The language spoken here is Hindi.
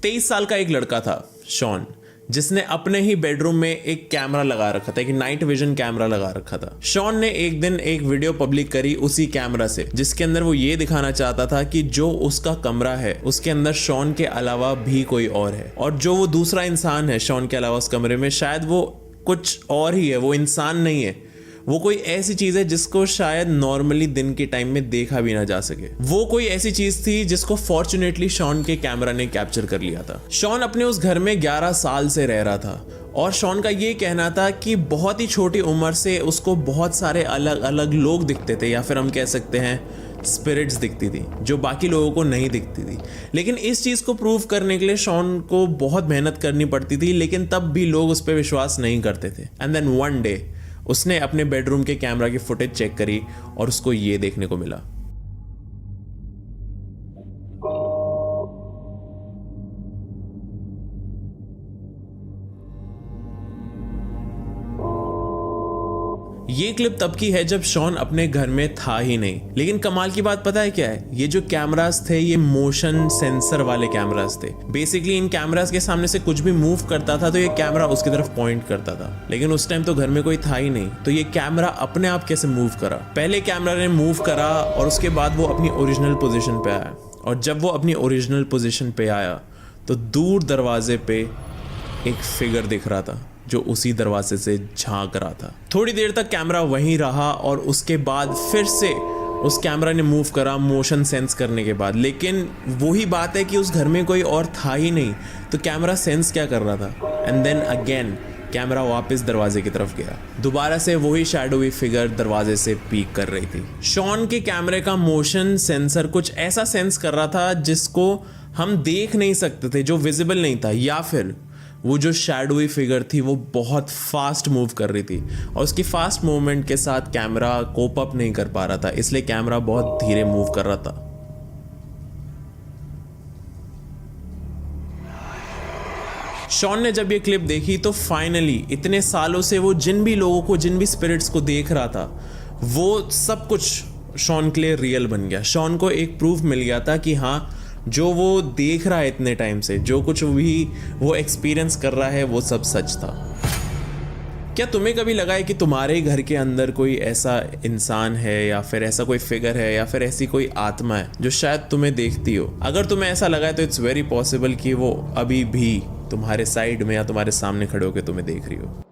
23 साल का एक लड़का था शॉन, जिसने अपने ही बेडरूम में एक कैमरा लगा रखा था, एक नाइट विजन कैमरा लगा रखा था। शॉन ने एक दिन एक वीडियो पब्लिक करी उसी कैमरा से, जिसके अंदर वो ये दिखाना चाहता था कि जो उसका कमरा है उसके अंदर शॉन के अलावा भी कोई और है, और जो वो दूसरा इंसान है शॉन के अलावा उस कमरे में, शायद वो कुछ और ही है, वो इंसान नहीं है, वो कोई ऐसी चीज है जिसको शायद नॉर्मली दिन के टाइम में देखा भी ना जा सके। वो कोई ऐसी चीज थी जिसको फॉर्चुनेटली शॉन के कैमरा ने कैप्चर कर लिया था। शॉन अपने उस घर में 11 साल से रह रहा था, और शॉन का ये कहना था कि बहुत ही छोटी उम्र से उसको बहुत सारे अलग अलग लोग दिखते थे, या फिर हम कह सकते हैं स्पिरिट्स दिखती थी, जो बाकी लोगों को नहीं दिखती थी। लेकिन इस चीज को प्रूव करने के लिए शॉन को बहुत मेहनत करनी पड़ती थी, लेकिन तब भी लोग उस पर विश्वास नहीं करते थे। एंड देन वन डे उसने अपने बेडरूम के कैमरा की फुटेज चेक करी और उसको ये देखने को मिला। ये क्लिप तब की है जब शॉन अपने घर में था ही नहीं। लेकिन कमाल की बात पता है क्या है? ये जो कैमरास थे ये मोशन सेंसर वाले कैमरास थे। बेसिकली इन कैमरास के सामने से कुछ भी मूव करता था तो ये कैमरा उसकी तरफ पॉइंट करता था। लेकिन उस टाइम तो घर में कोई था ही नहीं, तो ये कैमरा अपने आप कैसे मूव करा? पहले कैमरा ने मूव करा और उसके बाद वो अपनी ओरिजिनल पोजीशन पे आया, और जब वो अपनी ओरिजिनल पोजीशन पे आया तो दूर दरवाजे पे एक फिगर दिख रहा था जो उसी दरवाजे से झांक रहा था। थोड़ी देर तक कैमरा वहीं रहा और उसके बाद फिर से उस कैमरा ने मूव करा मोशन सेंस करने के बाद। लेकिन वही बात है कि उस घर में कोई और था ही नहीं, तो कैमरा सेंस क्या कर रहा था? एंड देन अगेन कैमरा वापस दरवाजे की तरफ गया। दोबारा से वही शैडोवी फिगर दरवाजे से पीक कर रही थी। शॉन के कैमरे का मोशन सेंसर कुछ ऐसा सेंस कर रहा था जिसको हम देख नहीं सकते थे, जो विजिबल नहीं था, या फिर वो जो शैडोवी फिगर थी वो बहुत फास्ट मूव कर रही थी, और उसकी फास्ट मूवमेंट के साथ कैमरा कोप अप नहीं कर पा रहा था, इसलिए कैमरा बहुत धीरे मूव कर रहा था। शॉन ने जब ये क्लिप देखी तो फाइनली इतने सालों से वो जिन भी लोगों को, जिन भी स्पिरिट्स को देख रहा था, वो सब कुछ शॉन के लिए रियल बन गया। शॉन को एक प्रूफ मिल गया था कि हाँ, जो वो देख रहा है इतने टाइम से, जो कुछ भी वो एक्सपीरियंस कर रहा है, वो सब सच था। क्या तुम्हें कभी लगा है कि तुम्हारे घर के अंदर कोई ऐसा इंसान है, या फिर ऐसा कोई फिगर है, या फिर ऐसी कोई आत्मा है जो शायद तुम्हें देखती हो? अगर तुम्हें ऐसा लगा है तो इट्स वेरी पॉसिबल कि वो अभी भी तुम्हारे साइड में या तुम्हारे सामने खड़े होकर तुम्हें देख रही हो।